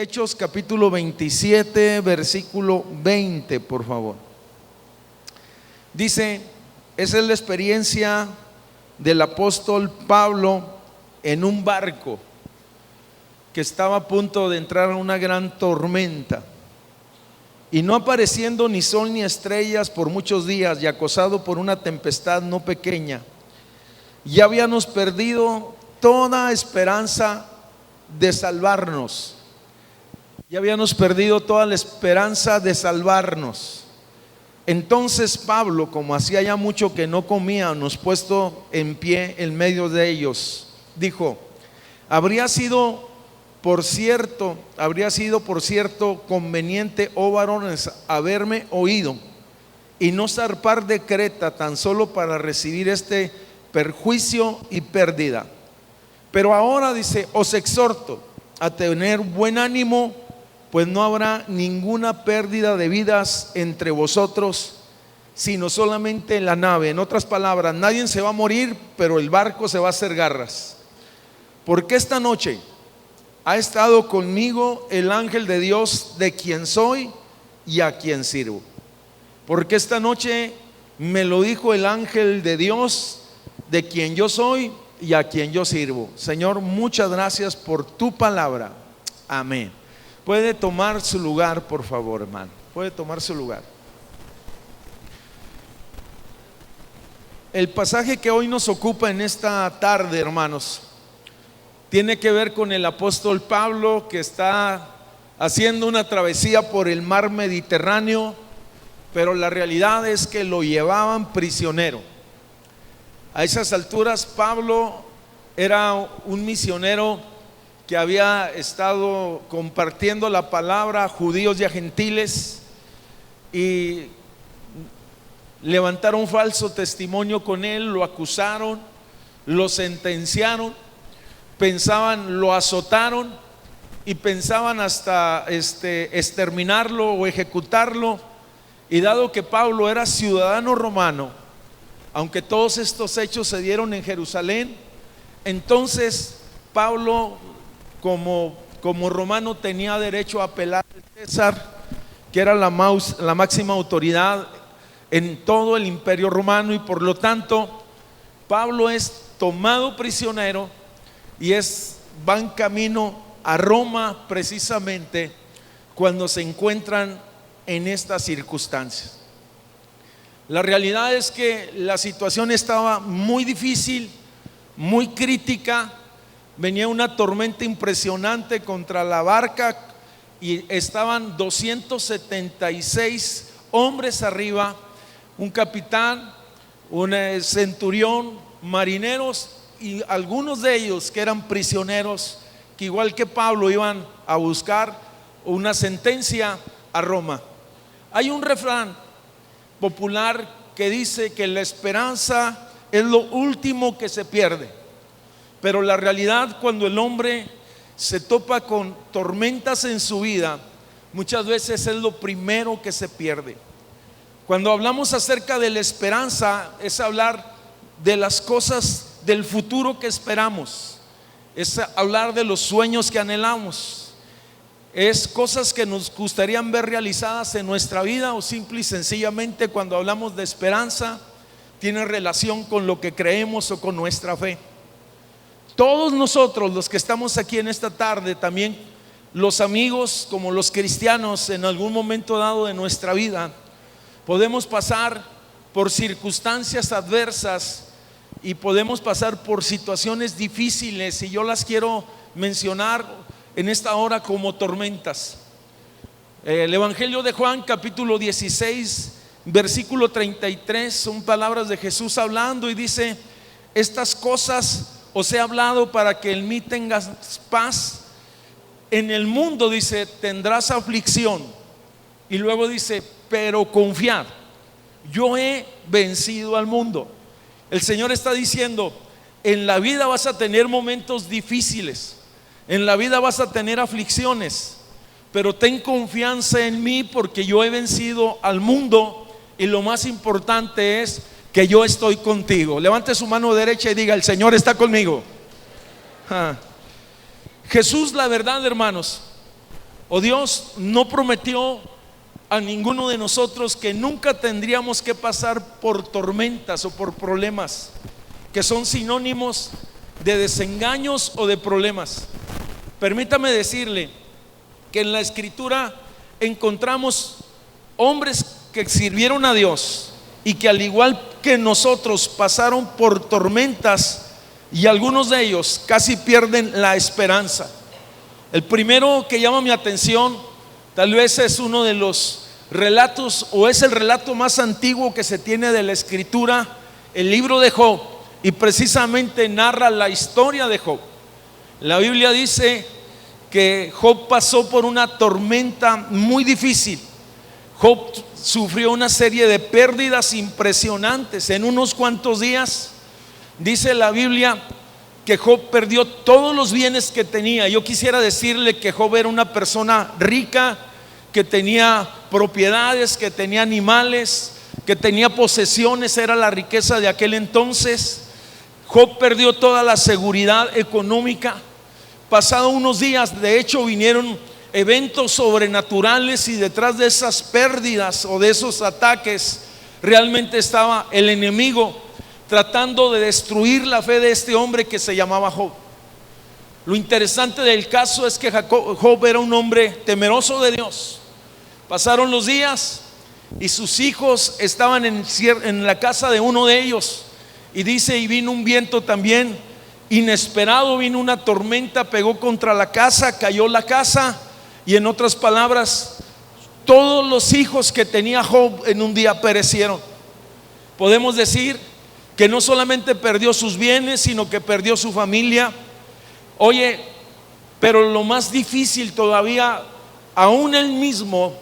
Hechos capítulo 27, versículo 20, por favor. Dice, esa es la experiencia del apóstol Pablo en un barco que estaba a punto de entrar en una gran tormenta, y no apareciendo ni sol ni estrellas por muchos días, y acosado por una tempestad no pequeña, ya habíamos perdido toda esperanza de salvarnos. Ya habíamos perdido toda la esperanza de salvarnos. Entonces Pablo, como hacía ya mucho que no comíamos, puesto en pie en medio de ellos, dijo: habría sido por cierto conveniente, oh varones, haberme oído y no zarpar de Creta tan solo para recibir este perjuicio y pérdida. Pero ahora, dice, os exhorto a tener buen ánimo, pues no habrá ninguna pérdida de vidas entre vosotros, sino solamente la nave. En otras palabras, nadie se va a morir, pero el barco se va a hacer garras. Porque esta noche ha estado conmigo el ángel de Dios, de quien soy y a quien sirvo. Porque esta noche me lo dijo el ángel de Dios, de quien yo soy y a quien yo sirvo. Señor, muchas gracias por tu palabra. Amén. Puede tomar su lugar, por favor, hermano. Puede tomar su lugar. El pasaje que hoy nos ocupa en esta tarde, hermanos, tiene que ver con el apóstol Pablo, que está haciendo una travesía por el mar Mediterráneo, pero la realidad es que lo llevaban prisionero. A esas alturas Pablo era un misionero que había estado compartiendo la palabra a judíos y a gentiles, y levantaron falso testimonio con él, lo acusaron, lo sentenciaron, lo azotaron y pensaban hasta exterminarlo o ejecutarlo. Y dado que Pablo era ciudadano romano, aunque todos estos hechos se dieron en Jerusalén, entonces Pablo, como romano, tenía derecho a apelar al César, que era la máxima autoridad en todo el imperio romano, y por lo tanto Pablo es tomado prisionero y va en camino a Roma, precisamente cuando se encuentran en estas circunstancias. La realidad es que la situación estaba muy difícil, muy crítica. Venía una tormenta impresionante contra la barca y estaban 276 hombres arriba, un capitán, un centurión, marineros y algunos de ellos que eran prisioneros, que igual que Pablo iban a buscar una sentencia a Roma. Hay un refrán popular que dice que la esperanza es lo último que se pierde. Pero la realidad, cuando el hombre se topa con tormentas en su vida, muchas veces es lo primero que se pierde. Cuando hablamos acerca de la esperanza, es hablar de las cosas del futuro que esperamos, es hablar de los sueños que anhelamos, es cosas que nos gustarían ver realizadas en nuestra vida, o simple y sencillamente, cuando hablamos de esperanza, tiene relación con lo que creemos o con nuestra fe. Todos nosotros los que estamos aquí en esta tarde, también los amigos como los cristianos, en algún momento dado de nuestra vida podemos pasar por circunstancias adversas y podemos pasar por situaciones difíciles, y yo las quiero mencionar en esta hora como tormentas. El Evangelio de Juan capítulo 16 versículo 33 son palabras de Jesús hablando, y dice: estas cosas os he hablado para que en mí tengas paz. En el mundo, dice, tendrás aflicción. Y luego dice: pero confiad, yo he vencido al mundo. El Señor está diciendo: en la vida vas a tener momentos difíciles, en la vida vas a tener aflicciones, pero ten confianza en mí, porque yo he vencido al mundo, y lo más importante es que yo estoy contigo. Levante su mano derecha y diga: el Señor está conmigo. Jesús, la verdad, hermanos, o Dios no prometió a ninguno de nosotros que nunca tendríamos que pasar por tormentas o por problemas, que son sinónimos de desengaños o de problemas. Permítame decirle que en la Escritura encontramos hombres que sirvieron a Dios y que al igual que nosotros pasaron por tormentas, y algunos de ellos casi pierden la esperanza. El primero que llama mi atención tal vez es uno de los relatos, o es el relato más antiguo que se tiene de la Escritura, el libro de Job, y precisamente narra la historia de Job. La Biblia dice que Job pasó por una tormenta muy difícil. Job sufrió una serie de pérdidas impresionantes. En unos cuantos días, dice la Biblia, que Job perdió todos los bienes que tenía. Yo quisiera decirle que Job era una persona rica, que tenía propiedades, que tenía animales, que tenía posesiones, era la riqueza de aquel entonces. Job perdió toda la seguridad económica. Pasado unos días, de hecho, vinieron eventos sobrenaturales, y detrás de esas pérdidas o de esos ataques realmente estaba el enemigo tratando de destruir la fe de este hombre que se llamaba Job. Lo interesante del caso es que Job era un hombre temeroso de Dios. Pasaron los días y sus hijos estaban en la casa de uno de ellos, y dice, y vino un viento también inesperado, vino una tormenta, pegó contra la casa, cayó la casa, y en otras palabras, todos los hijos que tenía Job en un día perecieron. Podemos decir que no solamente perdió sus bienes, sino que perdió su familia. Oye, pero lo más difícil todavía, aún él mismo,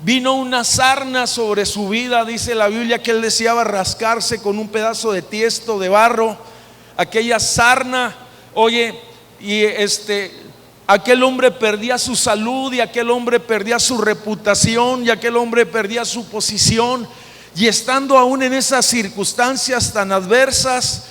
vino una sarna sobre su vida. Dice la Biblia que él deseaba rascarse con un pedazo de tiesto, de barro, aquella sarna. Oye, y aquel hombre perdía su salud, y aquel hombre perdía su reputación, y aquel hombre perdía su posición. Y estando aún en esas circunstancias tan adversas,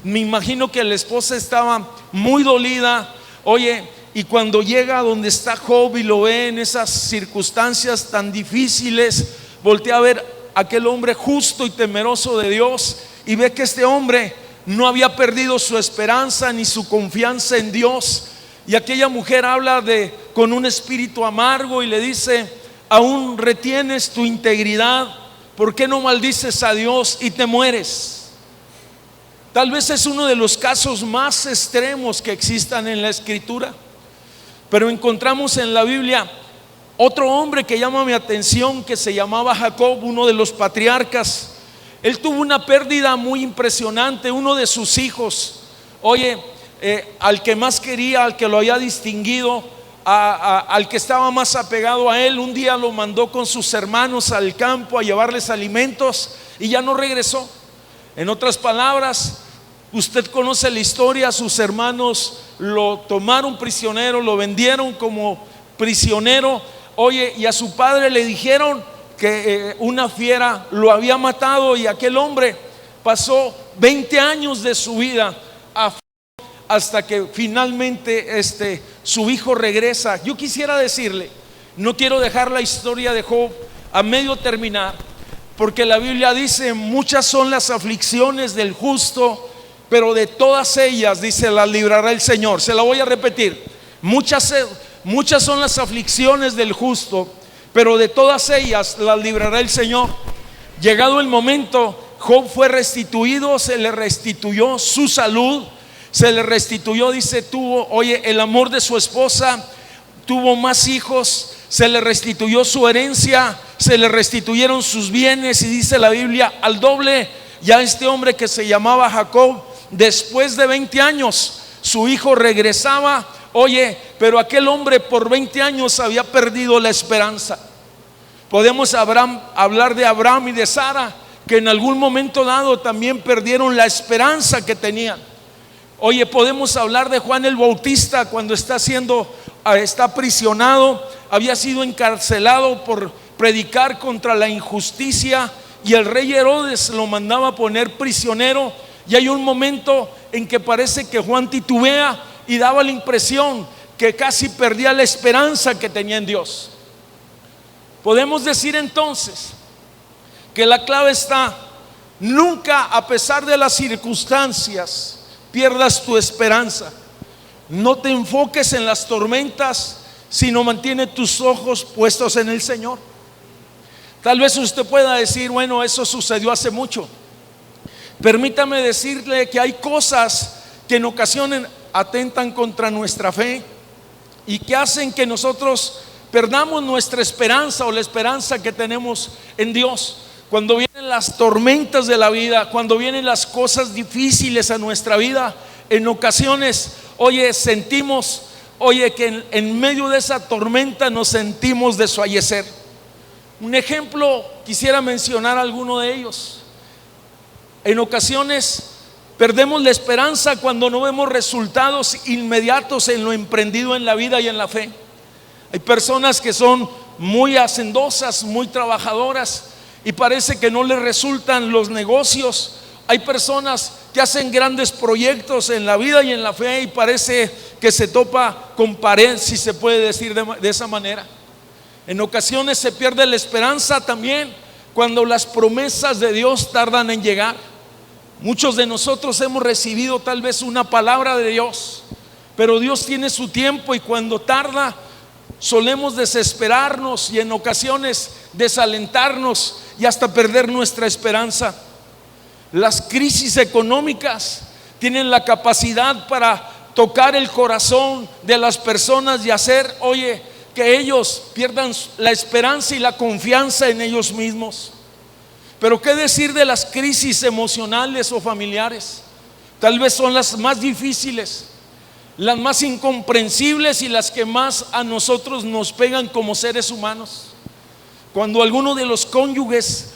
me imagino que la esposa estaba muy dolida. Oye, y cuando llega a donde está Job y lo ve en esas circunstancias tan difíciles, voltea a ver a aquel hombre justo y temeroso de Dios, y ve que este hombre no había perdido su esperanza ni su confianza en Dios. Y aquella mujer habla con un espíritu amargo, y le dice: ¿aún retienes tu integridad? ¿Por qué no maldices a Dios y te mueres? Tal vez es uno de los casos más extremos que existan en la Escritura, pero encontramos en la Biblia otro hombre que llama mi atención, que se llamaba Jacob, uno de los patriarcas. Él tuvo una pérdida muy impresionante. Uno de sus hijos, oye, al que más quería, al que lo había distinguido, al que estaba más apegado a él, un día lo mandó con sus hermanos al campo a llevarles alimentos, y ya no regresó. En otras palabras, usted conoce la historia. Sus hermanos lo tomaron prisionero, lo vendieron como prisionero. Oye, y a su padre le dijeron que una fiera lo había matado, y aquel hombre pasó 20 años de su vida hasta que finalmente su hijo regresa. Yo quisiera decirle, no quiero dejar la historia de Job a medio terminar, porque la Biblia dice: muchas son las aflicciones del justo, pero de todas ellas, dice, las librará el Señor. Se la voy a repetir: muchas son las aflicciones del justo, pero de todas ellas las librará el Señor. Llegado el momento, Job fue restituido, se le restituyó su salud, se le restituyó, dice, tuvo, oye, el amor de su esposa, tuvo más hijos, se le restituyó su herencia, se le restituyeron sus bienes, y dice la Biblia al doble. Ya este hombre que se llamaba Jacob, después de 20 años, su hijo regresaba. Oye, pero aquel hombre por 20 años había perdido la esperanza. Podemos hablar de Abraham y de Sara, que en algún momento dado también perdieron la esperanza que tenían. Oye, podemos hablar de Juan el Bautista, cuando está aprisionado, había sido encarcelado por predicar contra la injusticia, y el rey Herodes lo mandaba a poner prisionero. Y hay un momento en que parece que Juan titubea, y daba la impresión que casi perdía la esperanza que tenía en Dios. Podemos decir entonces que la clave está: nunca, a pesar de las circunstancias, pierdas tu esperanza. No te enfoques en las tormentas, sino mantienes tus ojos puestos en el Señor. Tal vez usted pueda decir: bueno, eso sucedió hace mucho. Permítame decirle que hay cosas que en ocasiones atentan contra nuestra fe y que hacen que nosotros perdamos nuestra esperanza o la esperanza que tenemos en Dios. Cuando vienen las tormentas de la vida, cuando vienen las cosas difíciles a nuestra vida, en ocasiones, sentimos, que en medio de esa tormenta nos sentimos desfallecer. Un ejemplo, quisiera mencionar alguno de ellos. En ocasiones perdemos la esperanza cuando no vemos resultados inmediatos en lo emprendido en la vida y en la fe. Hay personas que son muy hacendosas, muy trabajadoras, y parece que no les resultan los negocios. Hay personas que hacen grandes proyectos en la vida y en la fe y parece que se topa con pared, si se puede decir de esa manera. En ocasiones se pierde la esperanza también cuando las promesas de Dios tardan en llegar. Muchos de nosotros hemos recibido tal vez una palabra de Dios, pero Dios tiene su tiempo, y cuando tarda solemos desesperarnos y en ocasiones desalentarnos y hasta perder nuestra esperanza. Las crisis económicas tienen la capacidad para tocar el corazón de las personas y hacer, que ellos pierdan la esperanza y la confianza en ellos mismos. Pero ¿qué decir de las crisis emocionales o familiares? Tal vez son las más difíciles, las más incomprensibles y las que más a nosotros nos pegan como seres humanos. Cuando alguno de los cónyuges,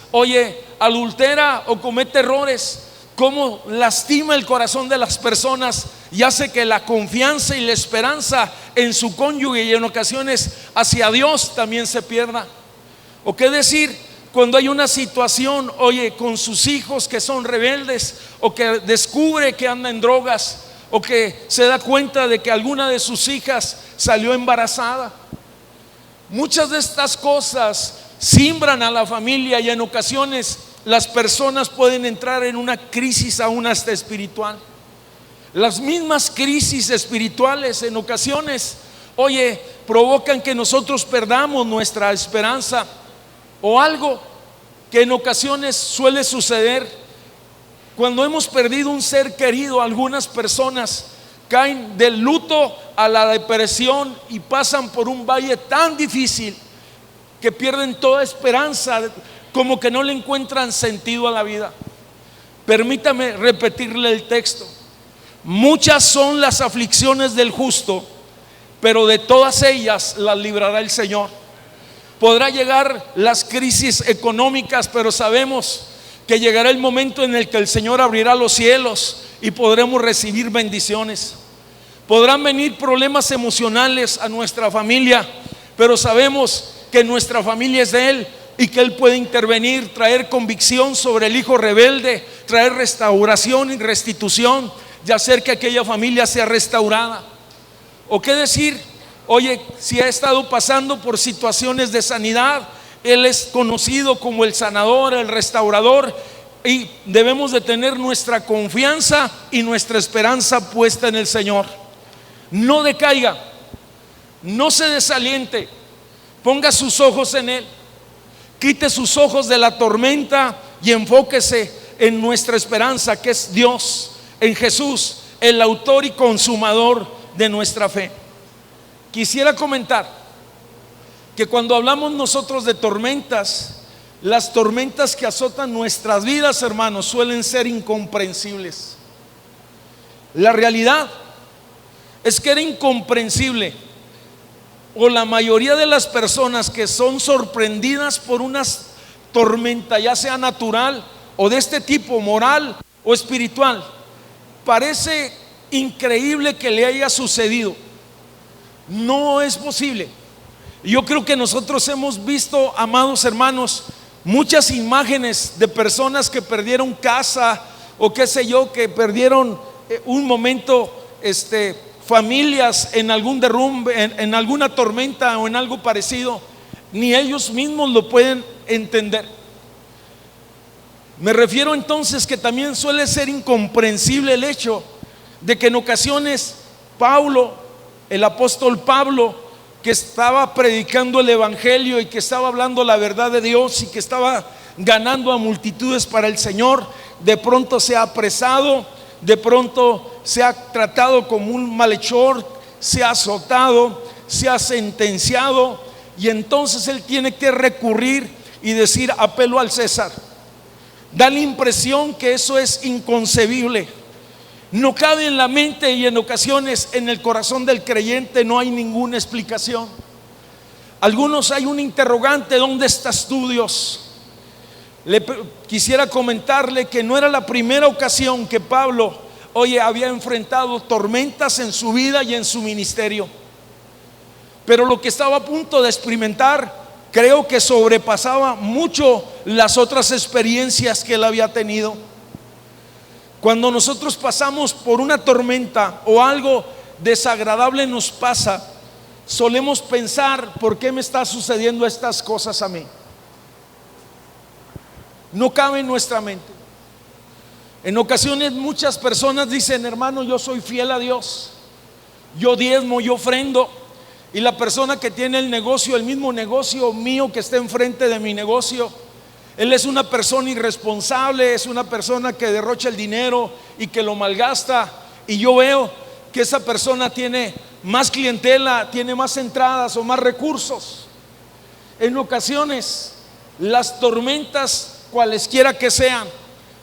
adultera o comete errores, cómo lastima el corazón de las personas y hace que la confianza y la esperanza en su cónyuge y en ocasiones hacia Dios también se pierda. O qué decir cuando hay una situación, con sus hijos que son rebeldes, o que descubre que anda en drogas, o que se da cuenta de que alguna de sus hijas salió embarazada. Muchas de estas cosas simbran a la familia y en ocasiones las personas pueden entrar en una crisis aún hasta espiritual. Las mismas crisis espirituales en ocasiones, provocan que nosotros perdamos nuestra esperanza, o algo que en ocasiones suele suceder cuando hemos perdido un ser querido. Algunas personas caen del luto a la depresión y pasan por un valle tan difícil que pierden toda esperanza, como que no le encuentran sentido a la vida. Permítame repetirle el texto: muchas son las aflicciones del justo, pero de todas ellas las librará el Señor. Podrá llegar las crisis económicas, pero sabemos que llegará el momento en el que el Señor abrirá los cielos y podremos recibir bendiciones. Podrán venir problemas emocionales a nuestra familia, pero sabemos que nuestra familia es de Él y que Él puede intervenir, traer convicción sobre el hijo rebelde, traer restauración y restitución y hacer que aquella familia sea restaurada. O qué decir, si ha estado pasando por situaciones de sanidad, Él es conocido como el sanador, el restaurador, y debemos de tener nuestra confianza y nuestra esperanza puesta en el Señor. No decaiga, no se desaliente, ponga sus ojos en Él, quite sus ojos de la tormenta y enfóquese en nuestra esperanza, que es Dios, en Jesús, el autor y consumador de nuestra fe. Quisiera comentar que cuando hablamos nosotros de tormentas, las tormentas que azotan nuestras vidas, hermanos, suelen ser incomprensibles. La realidad es que era incomprensible, o la mayoría de las personas que son sorprendidas por una tormenta, ya sea natural o de este tipo, moral o espiritual, parece increíble que le haya sucedido. No es posible. Yo creo que nosotros hemos visto, amados hermanos, muchas imágenes de personas que perdieron casa, o qué sé yo, que perdieron un momento familias en algún derrumbe, en alguna tormenta o en algo parecido, ni ellos mismos lo pueden entender. Me refiero entonces que también suele ser incomprensible el hecho de que en ocasiones Pablo, el apóstol Pablo, que estaba predicando el evangelio y que estaba hablando la verdad de Dios y que estaba ganando a multitudes para el Señor, de pronto se ha apresado, de pronto se ha tratado como un malhechor, se ha azotado, se ha sentenciado, y entonces él tiene que recurrir y decir: apelo al César. Da la impresión que eso es inconcebible, no cabe en la mente, y en ocasiones en el corazón del creyente no hay ninguna explicación. Algunos hay un interrogante: ¿dónde estás tú, Dios? Quisiera comentarle que no era la primera ocasión que Pablo, había enfrentado tormentas en su vida y en su ministerio, pero lo que estaba a punto de experimentar creo que sobrepasaba mucho las otras experiencias que él había tenido. Cuando nosotros pasamos por una tormenta o algo desagradable nos pasa, solemos pensar: ¿por qué me está sucediendo estas cosas a mí? No cabe en nuestra mente. En ocasiones muchas personas dicen: hermano, yo soy fiel a Dios, yo diezmo, yo ofrendo. Y la persona que tiene el negocio, el mismo negocio mío que está enfrente de mi negocio, él es una persona irresponsable, es una persona que derrocha el dinero y que lo malgasta. Y yo veo que esa persona tiene más clientela, tiene más entradas o más recursos. En ocasiones las tormentas, cualesquiera que sean,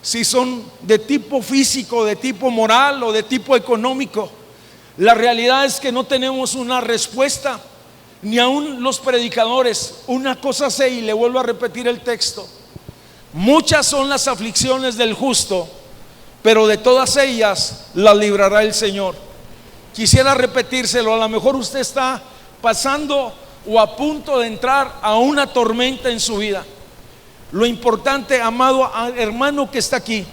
si son de tipo físico, de tipo moral o de tipo económico, la realidad es que no tenemos una respuesta, ni aun los predicadores. Una cosa sé, y le vuelvo a repetir el texto: muchas son las aflicciones del justo, pero de todas ellas las librará el Señor. Quisiera repetírselo: a lo mejor usted está pasando o a punto de entrar a una tormenta en su vida. Lo importante, amado hermano que está aquí,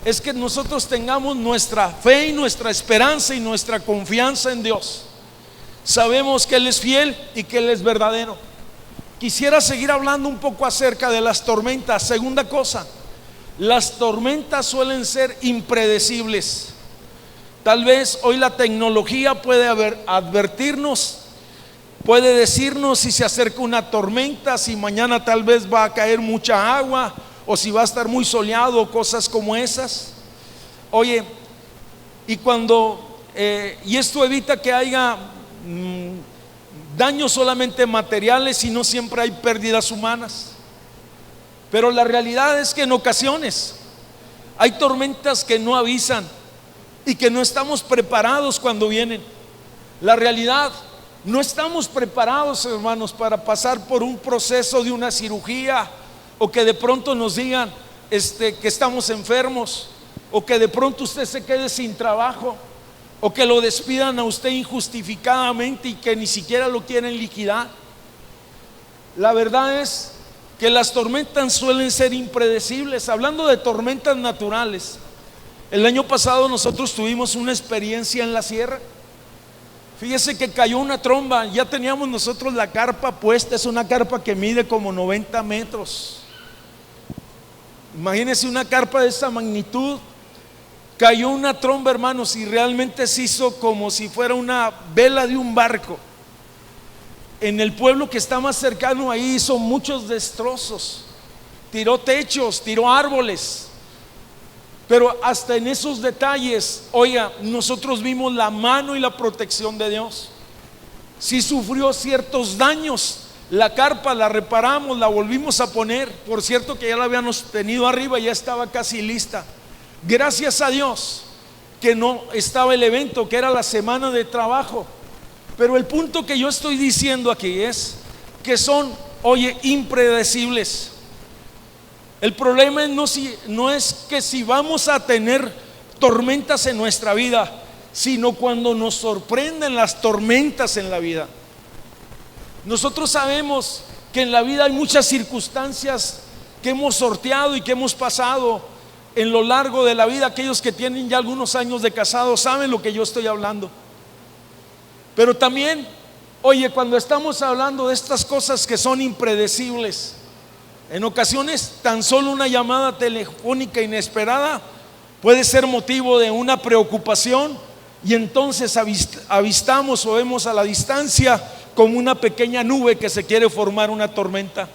es que nosotros tengamos nuestra fe y nuestra esperanza y nuestra confianza en Dios. Sabemos que Él es fiel y que Él es verdadero. Quisiera seguir hablando un poco acerca de las tormentas. Segunda cosa, las tormentas suelen ser impredecibles. Tal vez hoy la tecnología puede advertirnos, puede decirnos si se acerca una tormenta, si mañana tal vez va a caer mucha agua, o si va a estar muy soleado, cosas como esas. Y cuando y esto evita que haya daños solamente materiales, y no siempre hay pérdidas humanas. Pero la realidad es que en ocasiones hay tormentas que no avisan y que no estamos preparados cuando vienen. La realidad, no estamos preparados, hermanos, para pasar por un proceso de una cirugía, o que de pronto nos digan que estamos enfermos, o que de pronto usted se quede sin trabajo, o que lo despidan a usted injustificadamente y que ni siquiera lo quieren liquidar. La verdad es que las tormentas suelen ser impredecibles. Hablando de tormentas naturales, el año pasado nosotros tuvimos una experiencia en la sierra. Fíjese que cayó una tromba. Ya teníamos nosotros la carpa puesta. Es una carpa que mide como 90 metros. Imagínense una carpa de esa magnitud. Cayó una tromba, hermanos, y realmente se hizo como si fuera una vela de un barco. En el pueblo que está más cercano ahí hizo muchos destrozos, tiró techos, tiró árboles. Pero hasta en esos detalles, nosotros vimos la mano y la protección de Dios. Sí sufrió ciertos daños. La carpa la reparamos, la volvimos a poner. Por cierto que ya la habíamos tenido arriba, ya estaba casi lista. Gracias a Dios que no estaba el evento, que era la semana de trabajo. Pero el punto que yo estoy diciendo aquí es que son, impredecibles. El problema no es que si vamos a tener tormentas en nuestra vida, sino cuando nos sorprenden las tormentas en la vida. Nosotros sabemos que en la vida hay muchas circunstancias que hemos sorteado y que hemos pasado en lo largo de la vida. Aquellos que tienen ya algunos años de casados saben lo que yo estoy hablando. Pero también, oye, cuando estamos hablando de estas cosas que son impredecibles, en ocasiones tan solo una llamada telefónica inesperada puede ser motivo de una preocupación, y entonces avistamos o vemos a la distancia como una pequeña nube que se quiere formar una tormenta.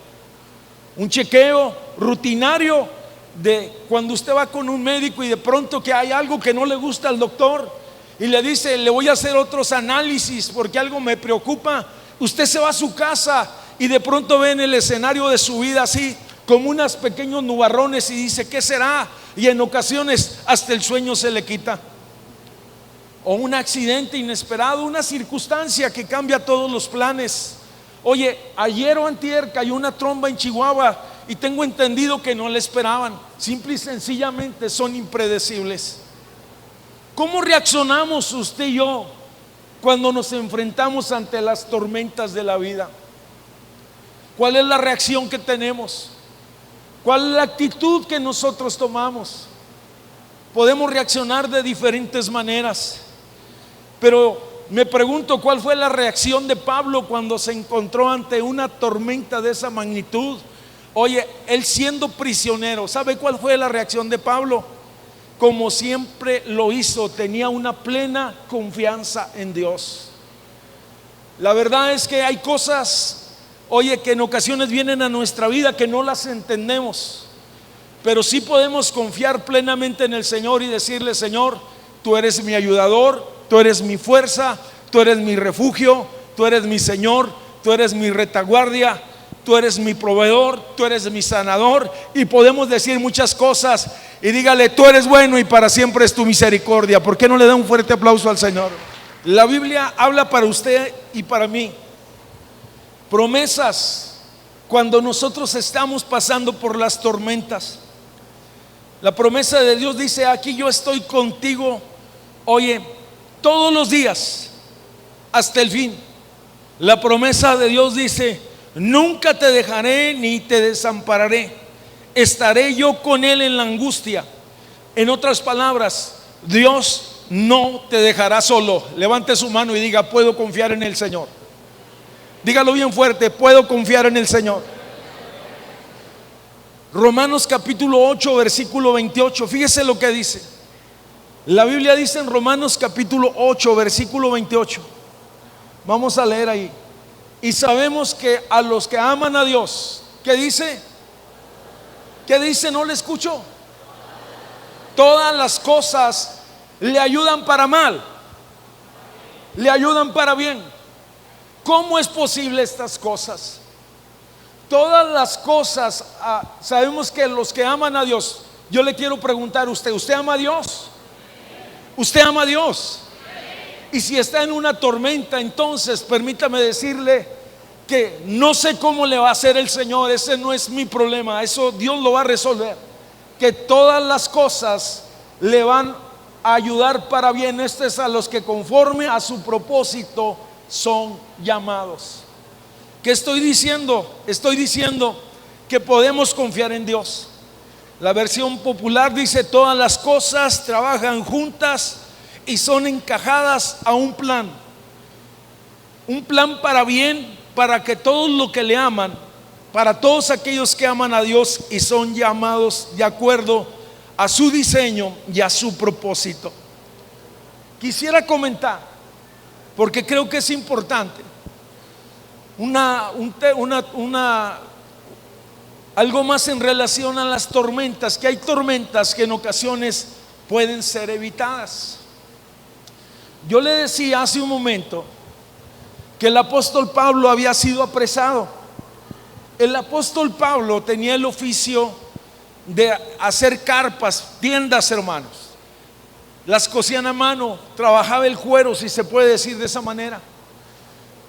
Un chequeo rutinario de cuando usted va con un médico y de pronto que hay algo que no le gusta al doctor y le dice: le voy a hacer otros análisis porque algo me preocupa. Usted se va a su casa y de pronto ve en el escenario de su vida así como unos pequeños nubarrones y dice: ¿qué será? Y en ocasiones hasta el sueño se le quita. O un accidente inesperado, una circunstancia que cambia todos los planes. Oye, ayer o antier cayó una tromba en Chihuahua y tengo entendido que no la esperaban. Simple y sencillamente son impredecibles. ¿Cómo reaccionamos usted y yo cuando nos enfrentamos ante las tormentas de la vida? ¿Cuál es la reacción que tenemos? ¿Cuál es la actitud que nosotros tomamos? Podemos reaccionar de diferentes maneras, pero me pregunto cuál fue la reacción de Pablo cuando se encontró ante una tormenta de esa magnitud. Oye, él siendo prisionero, ¿sabe cuál fue la reacción de Pablo? Como siempre lo hizo, tenía una plena confianza en Dios. La verdad es que hay cosas, oye, que en ocasiones vienen a nuestra vida que no las entendemos, pero sí podemos confiar plenamente en el Señor y decirle: Señor, tú eres mi ayudador, tú eres mi fuerza, tú eres mi refugio, tú eres mi Señor, tú eres mi retaguardia, tú eres mi proveedor, tú eres mi sanador. Y podemos decir muchas cosas y dígale: tú eres bueno y para siempre es tu misericordia. ¿Por qué no le da un fuerte aplauso al Señor? La Biblia habla para usted y para mí promesas cuando nosotros estamos pasando por las tormentas. La promesa de Dios dice: aquí yo estoy contigo, oye, todos los días hasta el fin. La promesa de Dios dice: nunca te dejaré ni te desampararé, estaré yo con él en la angustia. En otras palabras, Dios no te dejará solo. Levante su mano y diga: puedo confiar en el Señor. Dígalo bien fuerte: puedo confiar en el Señor. Romanos capítulo 8 versículo 28, fíjese lo que dice. La Biblia dice en Romanos capítulo 8 versículo 28. Vamos a leer ahí. Y sabemos que a los que aman a Dios, ¿qué dice? ¿Qué dice? No le escucho. Todas las cosas le ayudan para mal, le ayudan para bien. ¿Cómo es posible estas cosas? Todas las cosas, sabemos que los que aman a Dios. Yo le quiero preguntar a usted: ¿usted ama a Dios? ¿Usted ama a Dios? Y si está en una tormenta, entonces permítame decirle que no sé cómo le va a hacer el Señor. Ese no es mi problema, eso Dios lo va a resolver. Que todas las cosas le van a ayudar para bien. Este es a los que conforme a su propósito son llamados. ¿Qué estoy diciendo? Estoy diciendo que podemos confiar en Dios. La versión popular dice: todas las cosas trabajan juntas y son encajadas a un plan para bien, para que todos los que le aman, para todos aquellos que aman a Dios y son llamados de acuerdo a su diseño y a su propósito. Quisiera comentar, porque creo que es importante, algo más en relación a las tormentas, que hay tormentas que en ocasiones pueden ser evitadas. Yo le decía hace un momento que el apóstol Pablo había sido apresado. El apóstol Pablo tenía el oficio de hacer carpas, tiendas, hermanos. Las cosían a mano, trabajaba el cuero, si se puede decir de esa manera.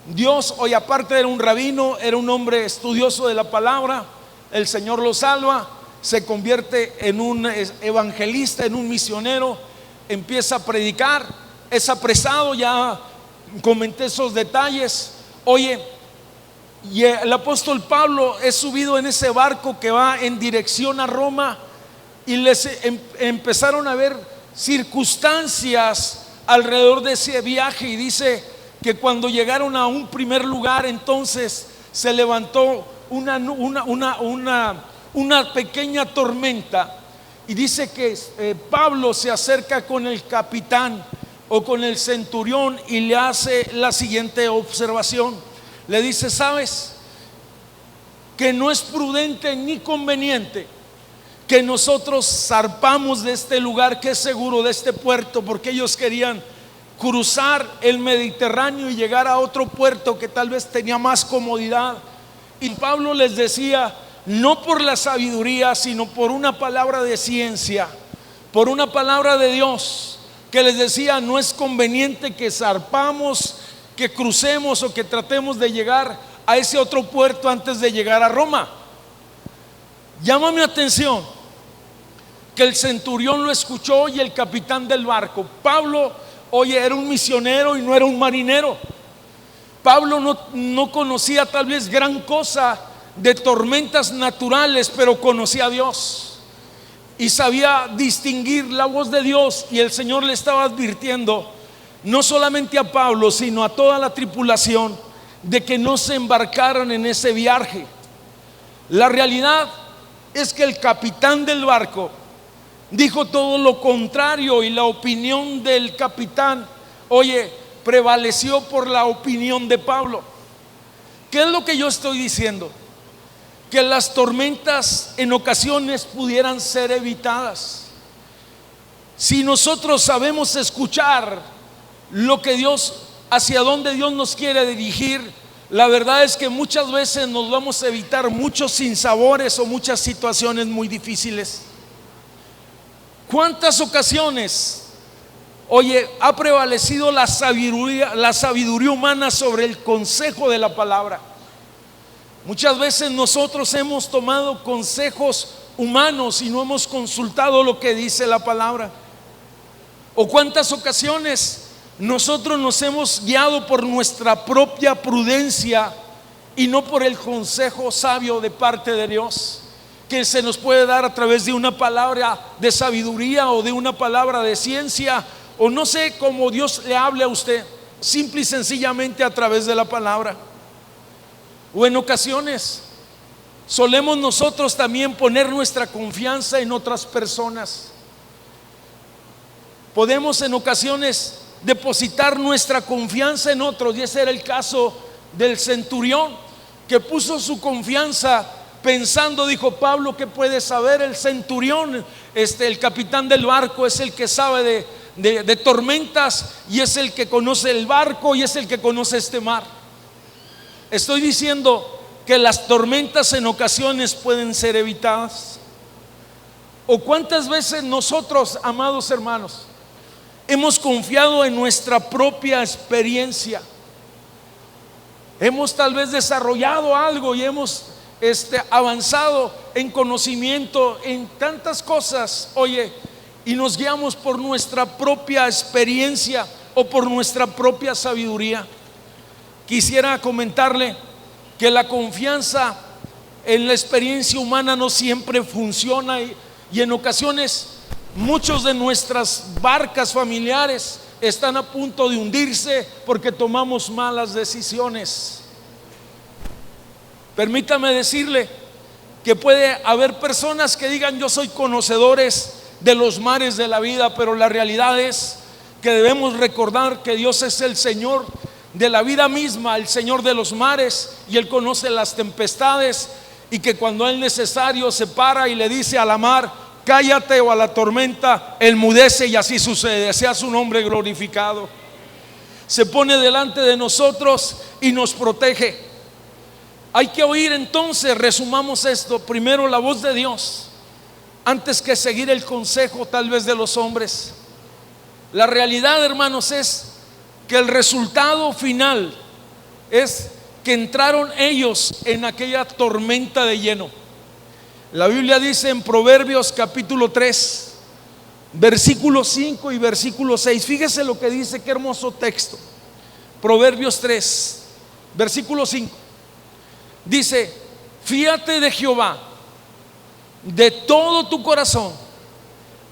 Dios, hoy aparte era un rabino, era un hombre estudioso de la palabra. El Señor lo salva, se convierte en un evangelista, en un misionero, empieza a predicar, es apresado, ya comenté esos detalles. Oye, y el apóstol Pablo es subido en ese barco que va en dirección a Roma, y les empezaron a ver circunstancias alrededor de ese viaje, y dice que cuando llegaron a un primer lugar, entonces se levantó una pequeña tormenta, y dice que Pablo se acerca con el capitán o con el centurión y le hace la siguiente observación. Le dice: sabes que no es prudente ni conveniente que nosotros zarpamos de este lugar que es seguro, de este puerto, porque ellos querían cruzar el Mediterráneo y llegar a otro puerto que tal vez tenía más comodidad. Y Pablo les decía, no por la sabiduría, sino por una palabra de ciencia, por una palabra de Dios, que les decía: no es conveniente que zarpamos, que crucemos o que tratemos de llegar a ese otro puerto antes de llegar a Roma. Llama mi atención que el centurión lo escuchó y el capitán del barco. Pablo, oye, era un misionero y no era un marinero. Pablo no conocía tal vez gran cosa de tormentas naturales, pero conocía a Dios y sabía distinguir la voz de Dios. Y el Señor le estaba advirtiendo, no solamente a Pablo, sino a toda la tripulación, de que no se embarcaran en ese viaje. La realidad es que el capitán del barco dijo todo lo contrario, y la opinión del capitán, oye, prevaleció por la opinión de Pablo. ¿Qué es lo que yo estoy diciendo? Que las tormentas en ocasiones pudieran ser evitadas si nosotros sabemos escuchar lo que Dios, hacia dónde Dios nos quiere dirigir. La verdad es que muchas veces nos vamos a evitar muchos sinsabores o muchas situaciones muy difíciles. ¿Cuántas ocasiones, oye, ha prevalecido la sabiduría humana sobre el consejo de la palabra? Muchas veces nosotros hemos tomado consejos humanos y no hemos consultado lo que dice la palabra. ¿O cuántas ocasiones nosotros nos hemos guiado por nuestra propia prudencia y no por el consejo sabio de parte de Dios, que se nos puede dar a través de una palabra de sabiduría o de una palabra de ciencia, o no sé cómo Dios le hable a usted, simple y sencillamente a través de la palabra? O en ocasiones solemos nosotros también poner nuestra confianza en otras personas. Podemos en ocasiones depositar nuestra confianza en otros, y ese era el caso del centurión, que puso su confianza pensando, dijo Pablo, ¿qué puede saber el centurión? El capitán del barco es el que sabe de tormentas, y es el que conoce el barco, y es el que conoce este mar. Estoy diciendo que las tormentas en ocasiones pueden ser evitadas. ¿O cuántas veces nosotros, amados hermanos, hemos confiado en nuestra propia experiencia? Hemos tal vez desarrollado algo y hemos avanzado en conocimiento, en tantas cosas, oye, y nos guiamos por nuestra propia experiencia o por nuestra propia sabiduría. Quisiera comentarle que la confianza en la experiencia humana no siempre funciona, y en ocasiones muchos de nuestras barcas familiares están a punto de hundirse porque tomamos malas decisiones. Permítame decirle que puede haber personas que digan: yo soy conocedores de los mares de la vida, pero la realidad es que debemos recordar que Dios es el Señor de la vida misma, el Señor de los mares, y Él conoce las tempestades, y que cuando es necesario se para y le dice a la mar: cállate, o a la tormenta, enmudece, y así sucede. Sea su nombre glorificado. Se pone delante de nosotros y nos protege. Hay que oír entonces, resumamos esto, primero la voz de Dios antes que seguir el consejo tal vez de los hombres. La realidad, hermanos, es que el resultado final es que entraron ellos en aquella tormenta de lleno. La Biblia dice en Proverbios capítulo 3, versículo 5 y versículo 6. Fíjese lo que dice, qué hermoso texto. Proverbios 3, versículo 5. Dice: fíate de Jehová de todo tu corazón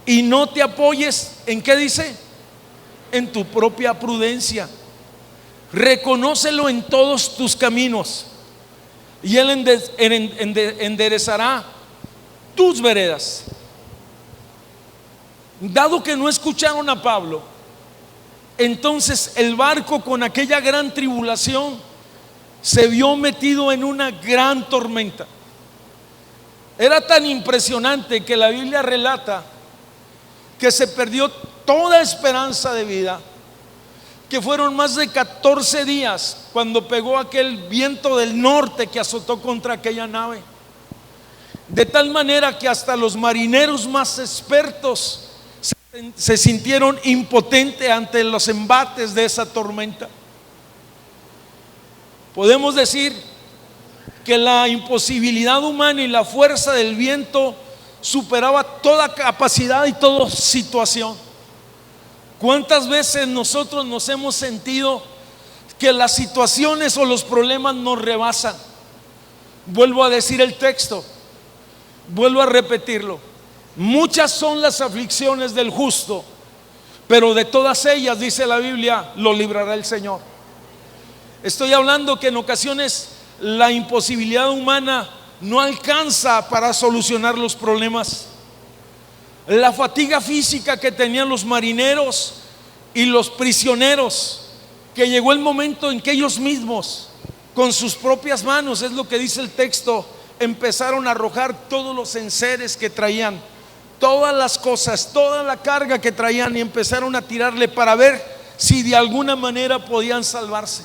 y no te apoyes, ¿en qué dice? En tu propia prudencia. reconócelo en todos tus caminos y Él enderezará tus veredas. Dado que no escucharon a Pablo, entonces el barco, con aquella gran tribulación, se vio metido en una gran tormenta. Era tan impresionante que la Biblia relata que se perdió toda esperanza de vida, que fueron más de 14 días cuando pegó aquel viento del norte que azotó contra aquella nave, de tal manera que hasta los marineros más expertos se sintieron impotentes ante los embates de esa tormenta. Podemos decir que la imposibilidad humana y la fuerza del viento superaba toda capacidad y toda situación. ¿Cuántas veces nosotros nos hemos sentido que las situaciones o los problemas nos rebasan? Vuelvo a decir el texto, vuelvo a repetirlo. Muchas son las aflicciones del justo, pero de todas ellas, dice la Biblia, lo librará el Señor. Estoy hablando que en ocasiones la imposibilidad humana no alcanza para solucionar los problemas. La fatiga física que tenían los marineros y los prisioneros, que llegó el momento en que ellos mismos, con sus propias manos, es lo que dice el texto, empezaron a arrojar todos los enseres que traían, todas las cosas, toda la carga que traían, y empezaron a tirarle para ver si de alguna manera podían salvarse.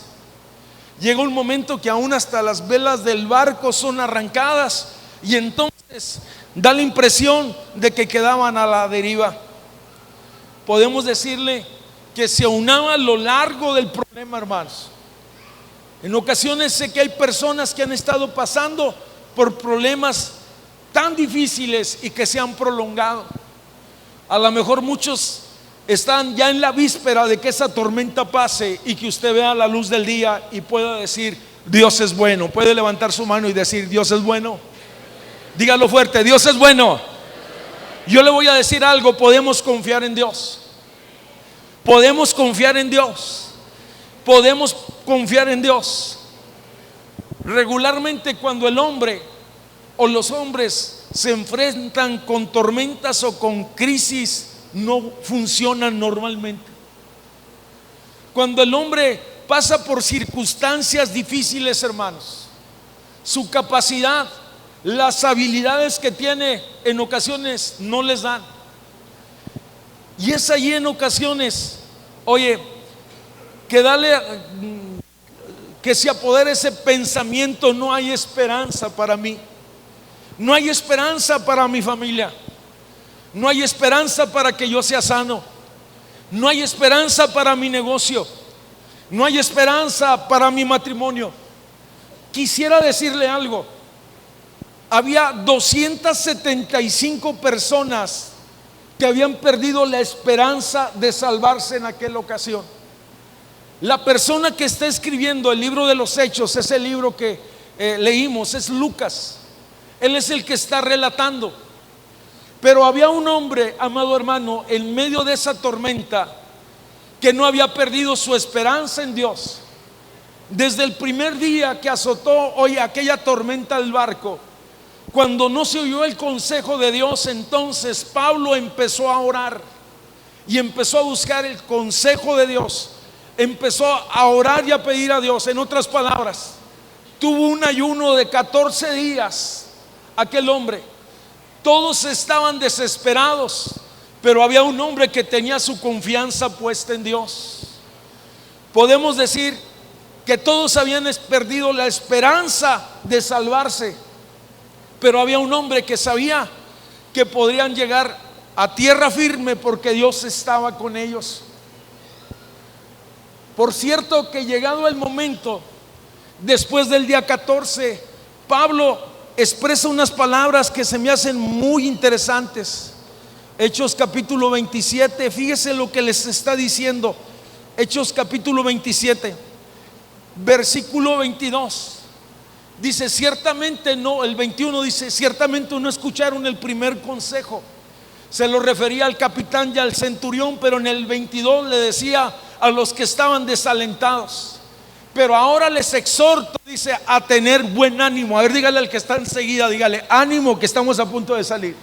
Llegó un momento que aún hasta las velas del barco son arrancadas, y entonces da la impresión de que quedaban a la deriva. Podemos decirle que se aunaba a lo largo del problema, hermanos. En ocasiones sé que hay personas que han estado pasando por problemas tan difíciles y que se han prolongado. A lo mejor muchos están ya en la víspera de que esa tormenta pase y que usted vea la luz del día y pueda decir: Dios es bueno. Puede levantar su mano y decir: Dios es bueno. Dígalo fuerte: Dios es bueno. Yo le voy a decir algo: podemos confiar en Dios. Podemos confiar en Dios. Podemos confiar en Dios. Regularmente, cuando el hombre o los hombres se enfrentan con tormentas o con crisis, no funcionan normalmente. Cuando el hombre pasa por circunstancias difíciles, hermanos, su capacidad, las habilidades que tiene, en ocasiones no les dan. Y es allí en ocasiones, oye, que se apodere ese pensamiento: no hay esperanza para mí, no hay esperanza para mi familia, no hay esperanza para que yo sea sano, no hay esperanza para mi negocio, no hay esperanza para mi matrimonio. Quisiera decirle algo: había 275 personas que habían perdido la esperanza de salvarse en aquella ocasión. La persona que está escribiendo el libro de los Hechos, ese libro que leímos, es Lucas. Él es el que está relatando. Pero había un hombre, amado hermano, en medio de esa tormenta, que no había perdido su esperanza en Dios. Desde el primer día que azotó aquella tormenta al barco, cuando no se oyó el consejo de Dios, entonces Pablo empezó a orar y empezó a buscar el consejo de Dios. Empezó a orar y a pedir a Dios. En otras palabras, tuvo un ayuno de 14 días aquel hombre. Todos estaban desesperados, pero había un hombre que tenía su confianza puesta en Dios. Podemos decir que todos habían perdido la esperanza de salvarse, pero había un hombre que sabía que podrían llegar a tierra firme porque Dios estaba con ellos. Por cierto, que llegado el momento, después del día 14, Pablo expresa unas palabras que se me hacen muy interesantes. Hechos capítulo 27, fíjese lo que les está diciendo. Hechos capítulo 27, versículo 22. Dice: ciertamente no, el 21 dice: ciertamente no escucharon el primer consejo. Se lo refería al capitán y al centurión, pero en el 22 le decía a los que estaban desalentados: Pero ahora les exhorto, dice, a tener buen ánimo. A ver, dígale al que está enseguida, dígale, ánimo que estamos a punto de salir.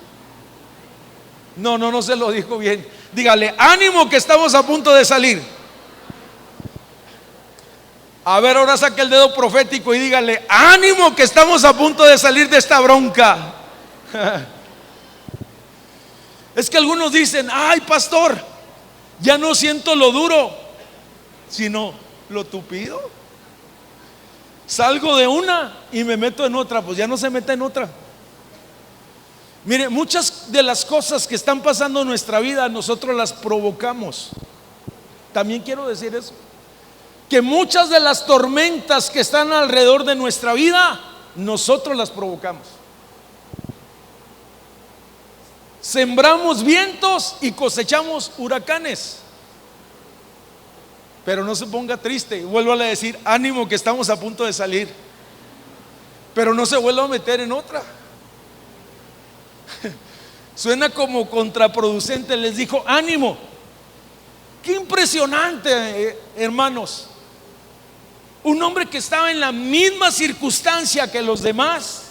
No se lo dijo bien. Dígale, ánimo que estamos a punto de salir. A ver, ahora saque el dedo profético y dígale, ánimo que estamos a punto de salir de esta bronca. Es que algunos dicen, ay pastor, ya no siento lo duro, sino lo tupido. Salgo de una y me meto en otra, pues ya no se mete en otra. Mire, muchas de las cosas que están pasando en nuestra vida nosotros las provocamos. También quiero decir eso, que muchas de las tormentas que están alrededor de nuestra vida nosotros las provocamos. Sembramos vientos y cosechamos huracanes. Pero no se ponga triste, vuelvo a decir, ánimo que estamos a punto de salir. Pero no se vuelva a meter en otra. Suena como contraproducente. Les dijo, ánimo. Qué impresionante, hermanos. Un hombre que estaba en la misma circunstancia que los demás,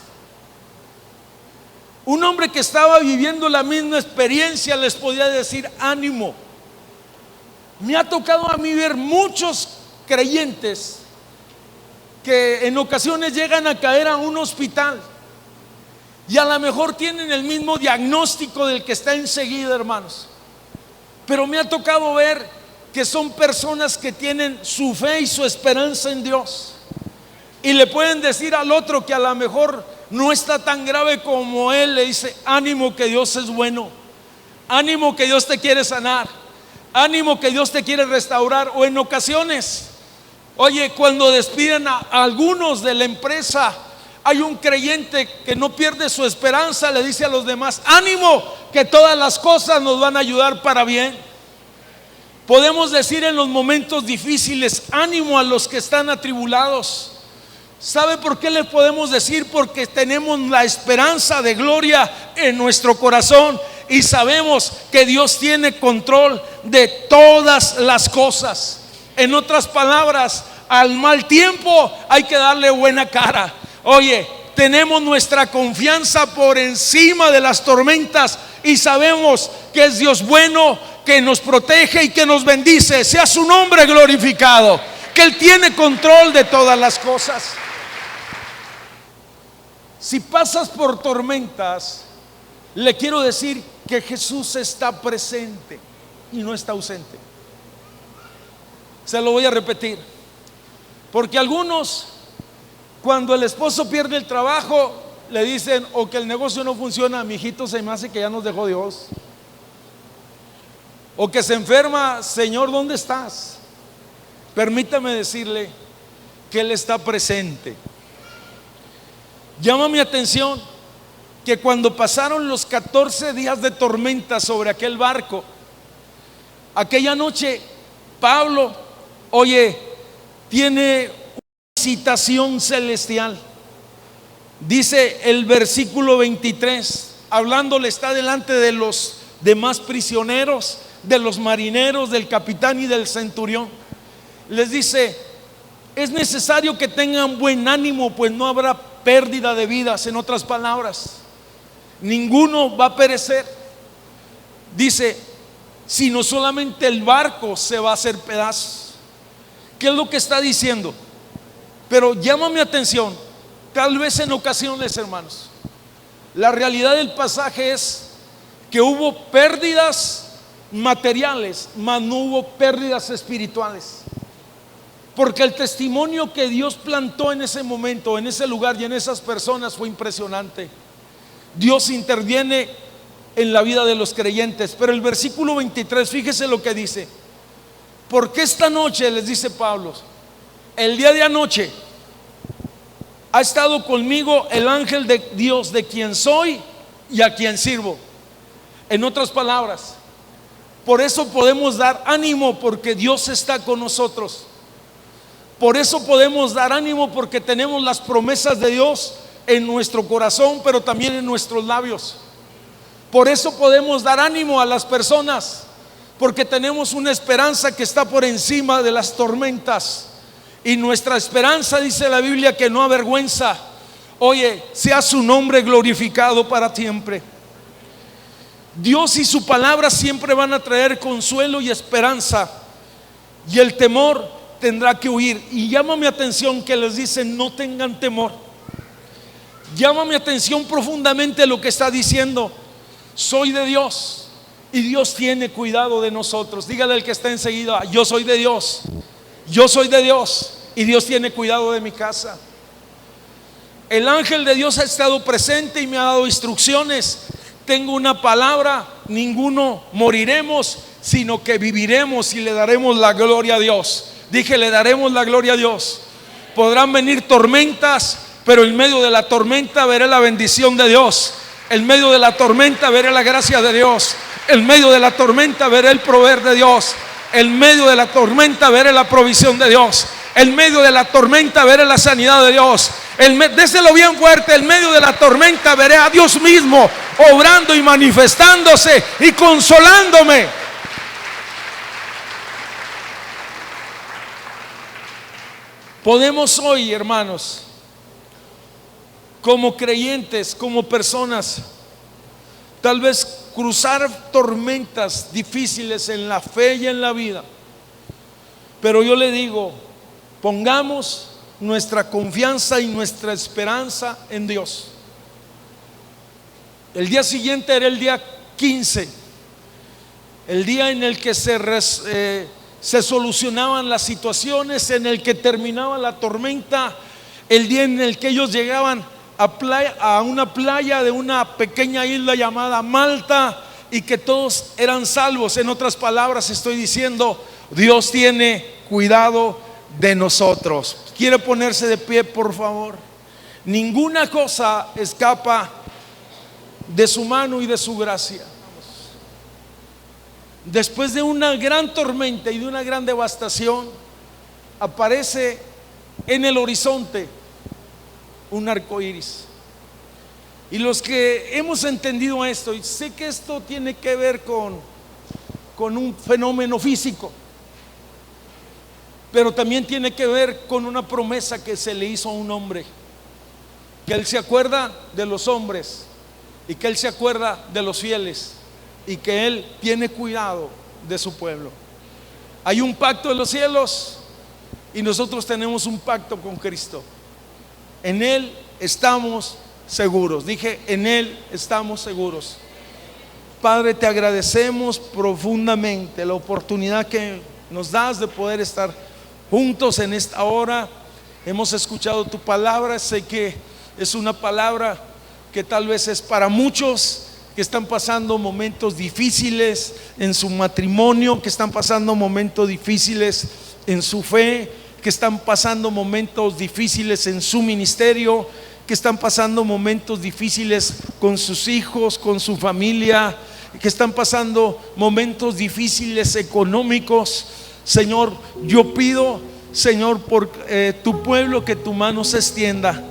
un hombre que estaba viviendo la misma experiencia, les podía decir ánimo. Me ha tocado a mí ver muchos creyentes que en ocasiones llegan a caer a un hospital y a lo mejor tienen el mismo diagnóstico del que está enseguida, hermanos. Pero me ha tocado ver que son personas que tienen su fe y su esperanza en Dios, y le pueden decir al otro que a lo mejor no está tan grave como él, le dice, ánimo que Dios es bueno, ánimo que Dios te quiere sanar, ánimo que Dios te quiere restaurar. O en ocasiones, oye, cuando despiden a algunos de la empresa, hay un creyente que no pierde su esperanza, le dice a los demás, ánimo que todas las cosas nos van a ayudar para bien. Podemos decir en los momentos difíciles, ánimo a los que están atribulados. ¿Sabe por qué le podemos decir? Porque tenemos la esperanza de gloria en nuestro corazón y sabemos que Dios tiene control de todas las cosas. En otras palabras, al mal tiempo hay que darle buena cara. Oye, tenemos nuestra confianza por encima de las tormentas y sabemos que es Dios bueno, que nos protege y que nos bendice. Sea su nombre glorificado, que Él tiene control de todas las cosas. Si pasas por tormentas, le quiero decir que Jesús está presente y no está ausente. Se lo voy a repetir, porque algunos, cuando el esposo pierde el trabajo, le dicen, o que el negocio no funciona, mi hijito, se me hace que ya nos dejó Dios. O que se enferma, Señor, ¿dónde estás? Permítame decirle que Él está presente. Llama mi atención que cuando pasaron los 14 días de tormenta sobre aquel barco, aquella noche Pablo, oye, tiene una citación celestial. Dice el versículo 23, hablándole, está delante de los demás prisioneros, de los marineros, del capitán y del centurión. Les dice, es necesario que tengan buen ánimo, pues no habrá pérdida de vidas. En otras palabras, ninguno va a perecer. Dice, sino solamente el barco se va a hacer pedazos. ¿Qué es lo que está diciendo? Pero llama mi atención, tal vez en ocasiones, hermanos, la realidad del pasaje es que hubo pérdidas materiales, mas no hubo pérdidas espirituales. Porque el testimonio que Dios plantó en ese momento, en ese lugar y en esas personas fue impresionante. Dios interviene en la vida de los creyentes. Pero el versículo 23, fíjese lo que dice. Porque esta noche, les dice Pablo, el día de anoche ha estado conmigo el ángel de Dios, de quien soy y a quien sirvo. En otras palabras, por eso podemos dar ánimo, porque Dios está con nosotros. Por eso podemos dar ánimo, porque tenemos las promesas de Dios en nuestro corazón, pero también en nuestros labios. Por eso podemos dar ánimo a las personas, porque tenemos una esperanza que está por encima de las tormentas. Y nuestra esperanza, dice la Biblia, que no avergüenza. Oye, sea su nombre glorificado para siempre. Dios y su palabra siempre van a traer consuelo y esperanza, y el temor tendrá que huir. Y llama mi atención que les dice: no tengan temor. Llama mi atención profundamente lo que está diciendo: soy de Dios y Dios tiene cuidado de nosotros. Dígale al que está enseguida: yo soy de Dios, yo soy de Dios y Dios tiene cuidado de mi casa. El ángel de Dios ha estado presente y me ha dado instrucciones. Tengo una palabra: ninguno moriremos, sino que viviremos y le daremos la gloria a Dios. Dije, le daremos la gloria a Dios. Podrán venir tormentas, pero en medio de la tormenta veré la bendición de Dios. En medio de la tormenta veré la gracia de Dios. En medio de la tormenta veré el proveer de Dios. En medio de la tormenta veré la provisión de Dios. En medio de la tormenta veré la sanidad de Dios. Déselo bien fuerte: en medio de la tormenta veré a Dios mismo obrando y manifestándose y consolándome. Podemos hoy, hermanos, como creyentes, como personas, tal vez cruzar tormentas difíciles en la fe y en la vida. Pero yo le digo: pongamos nuestra confianza y nuestra esperanza en Dios. El día siguiente era el día 15, el día en el que se solucionaban las situaciones, en el que terminaba la tormenta, el día en el que ellos llegaban a una playa de una pequeña isla llamada Malta, y que todos eran salvos. En otras palabras, estoy diciendo: Dios tiene cuidado de nosotros. ¿Quiere ponerse de pie, por favor? Ninguna cosa escapa de su mano y de su gracia. Después de una gran tormenta y de una gran devastación, aparece en el horizonte un arco iris. Y los que hemos entendido esto, y sé que esto tiene que ver con un fenómeno físico, pero también tiene que ver con una promesa que se le hizo a un hombre: que Él se acuerda de los hombres, y que Él se acuerda de los fieles, y que Él tiene cuidado de su pueblo. Hay un pacto en los cielos, y nosotros tenemos un pacto con Cristo. En Él estamos seguros. Dije, en Él estamos seguros. Padre, te agradecemos profundamente la oportunidad que nos das de poder estar juntos en esta hora. Hemos escuchado tu palabra. Sé que es una palabra que tal vez es para muchos que están pasando momentos difíciles en su matrimonio, que están pasando momentos difíciles en su fe, que están pasando momentos difíciles en su ministerio, que están pasando momentos difíciles con sus hijos, con su familia, que están pasando momentos difíciles económicos. Señor, yo pido, Señor, por tu pueblo, que tu mano se extienda.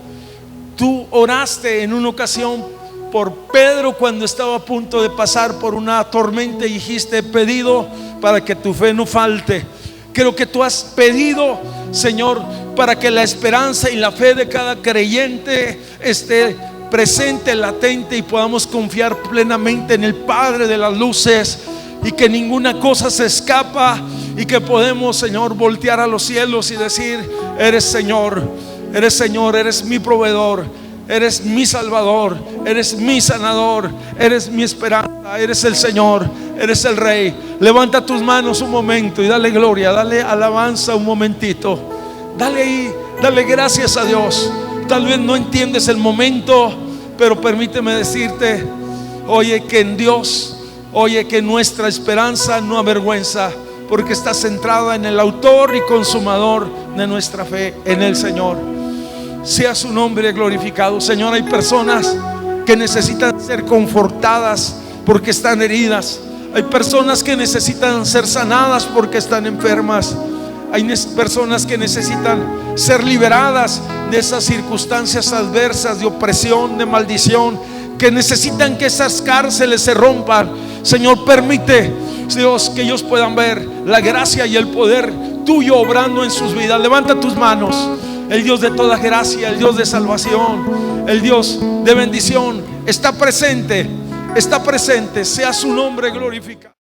Tú oraste en una ocasión por Pedro cuando estaba a punto de pasar por una tormenta, y dijiste: he pedido para que tu fe no falte. Creo que tú has pedido, Señor, para que la esperanza y la fe de cada creyente esté presente, latente, y podamos confiar plenamente en el Padre de las luces, y que ninguna cosa se escapa, y que podemos, Señor, voltear a los cielos y decir: eres Señor, eres Señor, eres mi proveedor, eres mi Salvador, eres mi sanador, eres mi esperanza, eres el Señor, eres el Rey. Levanta tus manos un momento y dale gloria, dale alabanza un momentito. Dale ahí, dale gracias a Dios. Tal vez no entiendes el momento, pero permíteme decirte: oye, que en Dios, oye, que nuestra esperanza no avergüenza, porque está centrada en el autor y consumador de nuestra fe, en el Señor. Sea su nombre glorificado. Señor, hay personas que necesitan ser confortadas porque están heridas. Hay personas que necesitan ser sanadas porque están enfermas. Hay personas que necesitan ser liberadas de esas circunstancias adversas, de opresión, de maldición, que necesitan que esas cárceles se rompan. Señor, permite, Dios, que ellos puedan ver la gracia y el poder tuyo obrando en sus vidas. Levanta tus manos. El Dios de toda gracia, el Dios de salvación, el Dios de bendición está presente, sea su nombre glorificado.